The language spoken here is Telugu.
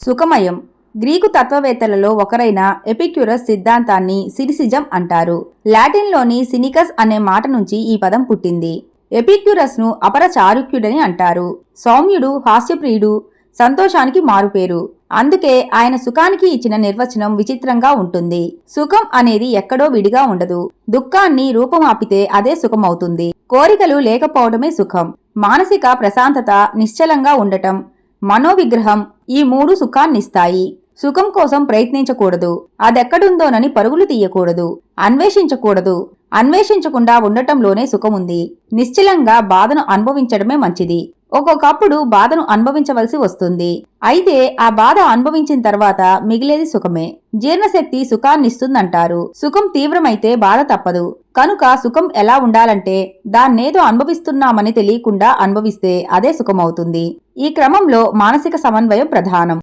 సుఖమయం. గ్రీకు తత్వవేత్తలలో ఒకరైన ఎపిక్యూరస్ సిద్ధాంతాన్ని సినిసిజం అంటారు. లాటిన్లోని సినికస్ అనే మాట నుంచి ఈ పదం పుట్టింది. ఎపిక్యూరస్ను అపర చారుక్యుడని అంటారు. సౌమ్యుడు, హాస్యప్రియుడు, సంతోషానికి మారుపేరు. అందుకే ఆయన సుఖానికి ఇచ్చిన నిర్వచనం విచిత్రంగా ఉంటుంది. సుఖం అనేది ఎక్కడో విడిగా ఉండదు. దుఃఖాన్ని రూపమాపితే అదే సుఖం అవుతుంది. కోరికలు లేకపోవడమే సుఖం. మానసిక ప్రశాంతత, నిశ్చలంగా ఉండటం, మనోవిగ్రహం ఈ మూడు సుఖాన్నిస్తాయి. సుఖం కోసం ప్రయత్నించకూడదు. అదెక్కడుందోనని పరుగులు తీయకూడదు. అన్వేషించకూడదు. అన్వేషించకుండా ఉండటంలోనే సుఖముంది. నిశ్చలంగా బాధను అనుభవించడమే మంచిది. ఒక్కొక్కప్పుడు బాధను అనుభవించవలసి వస్తుంది. అయితే ఆ బాధ అనుభవించిన తర్వాత మిగిలేది సుఖమే. జీర్ణశక్తి సుఖాన్నిస్తుందంటారు. సుఖం తీవ్రమైతే బాధ తప్పదు. కనుక సుఖం ఎలా ఉండాలంటే దాన్నేదో అనుభవిస్తున్నామని తెలియకుండా అనుభవిస్తే అదే సుఖమవుతుంది. ఈ క్రమంలో మానసిక సమన్వయం ప్రధానం.